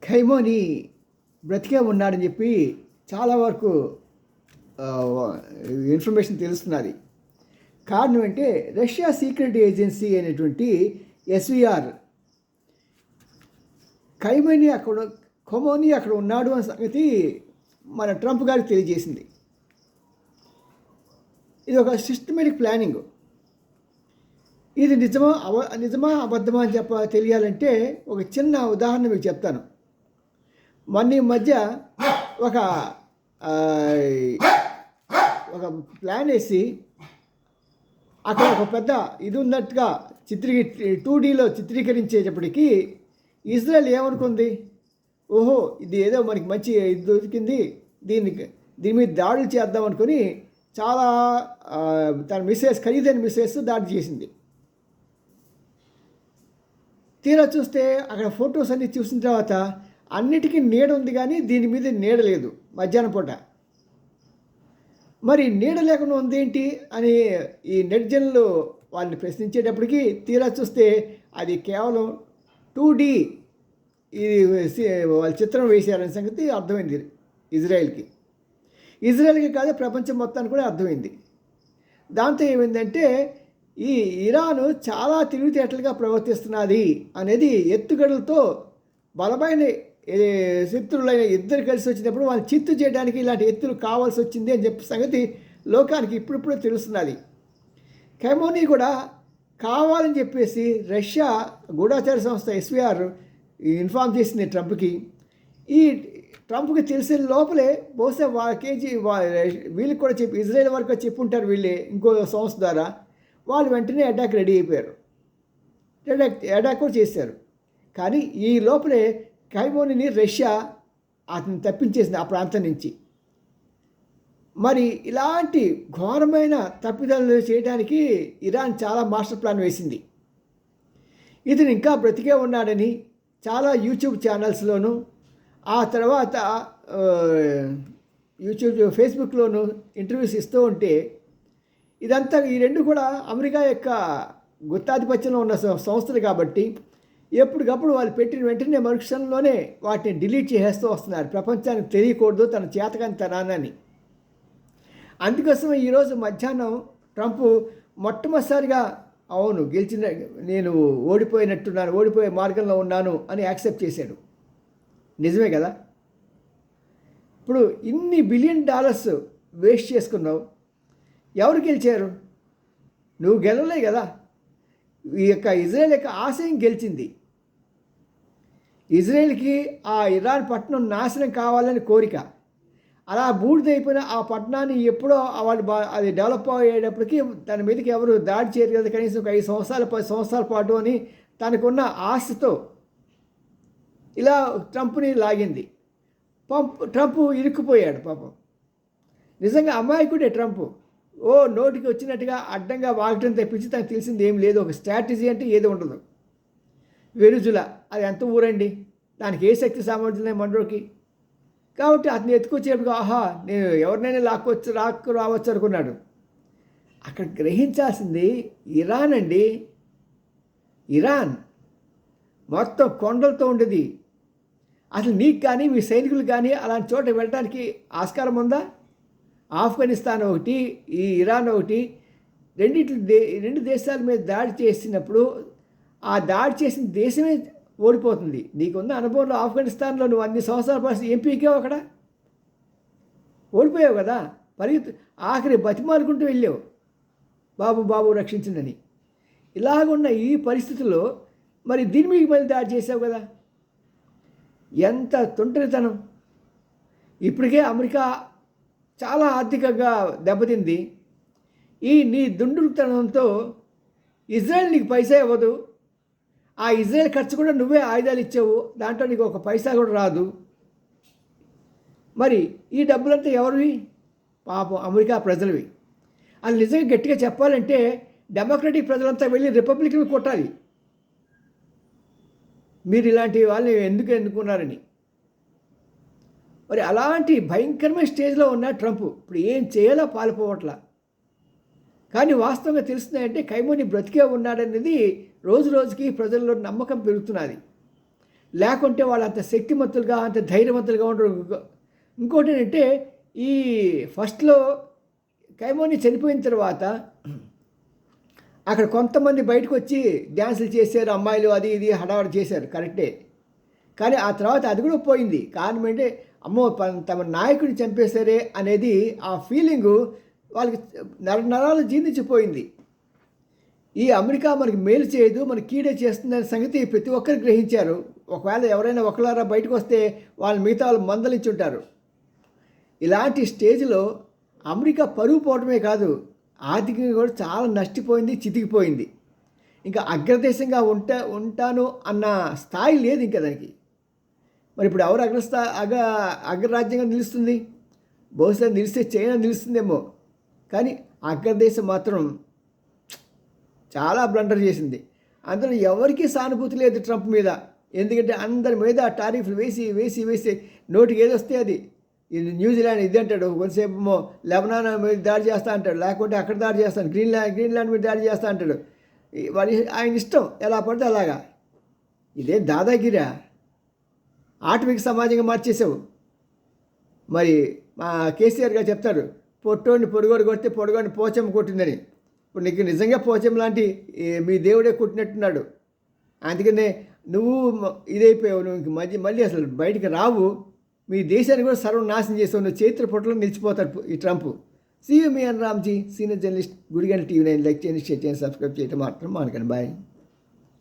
ఖైమోని బ్రతికే ఉన్నాడని చెప్పి చాలా వరకు ఇన్ఫర్మేషన్ తెలుస్తున్నది. కారణం అంటే రష్యా సీక్రెట్ ఏజెన్సీ అనేటువంటి ఎస్విఆర్ ఖొమోని అక్కడ ఉన్నాడు అనే సంగతి మన ట్రంప్ గారికి తెలియజేసింది. ఇది ఒక సిస్టమేటిక్ ప్లానింగ్. ఇది నిజమా అబద్ధమా అని తెలియాలంటే ఒక చిన్న ఉదాహరణ మీకు చెప్తాను. మొన్న ఈ మధ్య ఒక ఒక ప్లాన్ వేసి అక్కడ ఒక పెద్ద ఇది ఉన్నట్టుగా 2Dలో చిత్రీకరించేటప్పటికీ ఇజ్రాయెల్ ఏమనుకుంది, ఓహో ఇది ఏదో మనకి మంచి ఇది దొరికింది, దీని మీద దాడులు చేద్దాం అనుకుని చాలా తన ఖరీదైన మిస్సెస్ దాడి చేసింది. తీరా చూస్తే అక్కడ ఫొటోస్ అన్నీ చూసిన తర్వాత అన్నిటికీ నీడ ఉంది, కానీ దీని మీద నీడ లేదు మధ్యాహ్నం పూట. మరి నీడ లేకుండా ఉంది ఏంటి అని ఈ నెటిజన్లు వాళ్ళని ప్రశ్నించేటప్పటికి తీరా చూస్తే అది కేవలం 2D ఇది వాళ్ళ చిత్రం వేశారనే సంగతి అర్థమైంది ఇజ్రాయెల్కి కాదు ప్రపంచం మొత్తానికి కూడా అర్థమైంది. దాంతో ఏమైందంటే ఈ ఇరాను చాలా తెలివితేటలుగా ప్రవర్తిస్తున్నది అనేది ఎత్తుగడలతో బలమైన శత్రువులైన ఇద్దరు కలిసి వచ్చినప్పుడు వాళ్ళు చిత్తు చేయడానికి ఇలాంటి ఎత్తులు కావాల్సి వచ్చింది అని చెప్పి సంగతి లోకానికి ఇప్పుడిప్పుడే తెలుస్తున్నది. ఖైమోని కూడా కావాలని చెప్పేసి రష్యా గూఢాచార సంస్థ ఎస్విఆర్ ఇన్ఫార్మ్ చేసింది ట్రంప్కి. ఈ ట్రంప్కి తెలిసిన లోపలే బహుశా వీళ్ళకి కూడా చెప్పి ఇజ్రాయెల్ వరకు చెప్పుంటారు వీళ్ళే ఇంకో సంస్థ ద్వారా. వాళ్ళు వెంటనే అటాక్ రెడీ అయిపోయారు, అటాక్ కూడా చేశారు. కానీ ఈ లోపలే ఖైమోనిని రష్యా అతను తప్పించేసింది ఆ ప్రాంతం నుంచి. మరి ఇలాంటి ఘోరమైన తప్పిదాలు చేయడానికి ఇరాన్ చాలా మాస్టర్ ప్లాన్ వేసింది. ఇతను ఇంకా బ్రతికే ఉన్నాడని చాలా యూట్యూబ్ ఛానల్స్లోనూ ఆ తర్వాత ఫేస్బుక్లోనూ ఇంటర్వ్యూస్ ఇస్తూ ఉంటే ఇదంతా ఈ రెండు కూడా అమెరికా యొక్క గుత్తాధిపత్యంలో ఉన్న సంస్థలు కాబట్టి ఎప్పటికప్పుడు వాళ్ళు పెట్టిన వెంటనే మరుక్షణంలోనే వాటిని డిలీట్ చేసేస్తూ వస్తున్నారు. ప్రపంచానికి తెలియకూడదు తన చేతకాని తనాన్ని. అందుకోసం ఈరోజు మధ్యాహ్నం ట్రంప్ మొట్టమొదటిసారిగా అవును నేను ఓడిపోయే మార్గంలో ఉన్నాను అని యాక్సెప్ట్ చేశాడు. నిజమే కదా. ఇప్పుడు ఇన్ని $1 బిలియన్ వేస్ట్ చేసుకున్నావు, ఎవరు గెలిచారు? నువ్వు గెలవలే కదా. ఈ యొక్క ఇజ్రాయెల్ యొక్క ఆశయం గెలిచింది. ఇజ్రాయెల్కి ఆ ఇరాన్ పట్టణం నాశనం కావాలని కోరిక. అలా బూడిదైపోయిన ఆ పట్టణాన్ని ఎప్పుడో వాళ్ళు అది డెవలప్ అయ్యేటప్పటికీ తన మీదకి ఎవరు దాడి చేయరు కదా, కనీసం ఒక 5 సంవత్సరాలు 10 సంవత్సరాల పాటు అని తనకున్న ఆశతో ఇలా ట్రంప్ని లాగింది. ట్రంప్ ఇరుక్కుపోయాడు పాపం. నిజంగా అమాయకుడే ట్రంప్. నోటికి వచ్చినట్టుగా అడ్డంగా వాగటం తప్పించి తనకు తెలిసింది ఏం లేదు. ఒక స్ట్రాటజీ అంటే ఏది ఉండదు. వెనుజుల అది ఎంత ఊరండి, దానికి ఏ శక్తి సామర్థ్యం మనలోకి. కాబట్టి అతను ఎత్తుకొచ్చేటప్పుడు నేను ఎవరినైనా రావచ్చు అనుకున్నాడు. అక్కడ గ్రహించాల్సింది ఇరాన్ అండి. ఇరాన్ మొత్తం కొండలతో ఉండేది. అసలు నీకు కానీ మీ సైనికులు కానీ అలాంటి చోట వెళ్ళడానికి ఆస్కారం ఉందా? ఆఫ్ఘనిస్తాన్ ఒకటి, ఈ ఇరాన్ ఒకటి, రెండు దేశాల మీద దాడి చేసినప్పుడు ఆ దాడి చేసిన దేశమే ఓడిపోతుంది. నీకున్న అనుభవంలో ఆఫ్ఘనిస్తాన్లో నువ్వు అన్ని సంవత్సరాల పరిస్థితి ఏం పీకావు, అక్కడ ఓడిపోయావు కదా. ఆఖరి బతిమాలుకుంటూ వెళ్ళావు బాబు రక్షించిందని. ఇలాగున్న ఈ పరిస్థితుల్లో మరి దీని మీద మళ్ళీ దాడి చేసావు కదా. ఎంత తుంటరితనం. ఇప్పటికే అమెరికా చాలా ఆర్థికంగా దెబ్బతింది. నీ దుండుతనంతో ఇజ్రాయెల్ నీకు పైసా ఇవ్వదు. ఆ ఇజ్రాయెల్ ఖర్చు కూడా నువ్వే ఆయుధాలు ఇచ్చావు, దాంట్లో నీకు ఒక పైసా కూడా రాదు. మరి ఈ డబ్బులంతా ఎవరివి? పాపం అమెరికా ప్రజలవి. అది నిజంగా గట్టిగా చెప్పాలంటే డెమోక్రటిక్ ప్రజలంతా వెళ్ళి రిపబ్లిక్ని కొట్టాలి, మీరు ఇలాంటి వాళ్ళని ఎందుకు ఎన్నుకున్నారని. మరి అలాంటి భయంకరమైన స్టేజ్లో ఉన్న ట్రంప్ ఇప్పుడు ఏం చేయాలో పాల్పోవట్లా. కానీ వాస్తవంగా తెలుస్తున్నాయంటే ఖైమోని బ్రతికే ఉన్నాడనేది రోజు రోజుకి ప్రజల్లో నమ్మకం పెరుగుతున్నది. లేకుంటే వాళ్ళు అంత శక్తిమంతులుగా అంత ధైర్యవంతులుగా ఉండరు. ఇంకోటి ఏంటంటే ఈ ఫస్ట్లో ఖైమోని చనిపోయిన తర్వాత అక్కడ కొంతమంది బయటకు వచ్చి డ్యాన్సులు చేశారు, అమ్మాయిలు అది ఇది హడావడి చేశారు, కరెక్టే. కానీ ఆ తర్వాత అది కూడా పోయింది. కారణం ఏంటంటే అమ్మో తమ నాయకుడిని చంపేశారే అనేది ఆ ఫీలింగు వాళ్ళకి నరాలు జీర్ణించిపోయింది. ఈ అమెరికా మనకి మేలు చేయదు, మనకి కీడే చేస్తుందనే సంగతి ప్రతి ఒక్కరు గ్రహించారు. ఒకవేళ ఎవరైనా ఒకలారా బయటకు వస్తే వాళ్ళు మిగతా వాళ్ళు మందలించుంటారు. ఇలాంటి స్టేజ్లో అమెరికా పరుగు పోవడమే కాదు, ఆర్థికంగా కూడా చాలా నష్టపోయింది, చితికిపోయింది. ఇంకా అగ్రదేశంగా ఉంటాను అన్న స్థాయి లేదు ఇంకా దానికి. మరి ఇప్పుడు ఎవరు అగ్రరాజ్యంగా నిలుస్తుంది? బహుశా నిలిస్తే చైనా నిలుస్తుందేమో. కానీ అగ్రదేశం మాత్రం చాలా బ్లండర్ చేసింది. అందులో ఎవరికీ సానుభూతి లేదు ట్రంప్ మీద. ఎందుకంటే అందరి మీద టారిఫ్లు వేసి వేసి వేసి నోటికి ఏదొస్తే అది. ఇది న్యూజిలాండ్ ఇది అంటాడు, కొంతసేపు లెబనాన్ మీద దాడి చేస్తా అంటాడు, లేకుంటే అక్కడ దాడి చేస్తాను, గ్రీన్లాండ్ మీద దాడి చేస్తా అంటాడు. వాడి ఆయన ఇష్టం, ఎలా పడితే అలాగా. ఇదే దాదాగిరా, ఆటవిక సమాజంగా మార్చేసావు. మరి మా కేసీఆర్ గారు చెప్తారు, పొట్టోడిని పొడుగోడు కొడితే పొడుగోడిని పోచమ్మ కొట్టిందని. ఇప్పుడు నీకు నిజంగా పోచమ్మ లాంటి మీ దేవుడే కొట్టినట్టున్నాడు. అందుకనే నువ్వు ఇదైపోయావు, నువ్వు మళ్ళీ అసలు బయటికి రావు. మీ దేశాన్ని కూడా సర్వనాశనం చేసావు, నువ్వు చరిత్ర పొట్టలో నిలిచిపోతాడు ఈ ట్రంప్. సీ యూ మీ అన్ Ramji, senior journalist, Gudiganta TV9. Like చేయండి, షేర్ చేయండి, సబ్స్క్రైబ్ చేయడం మాత్రం మానకండి. బాయ్.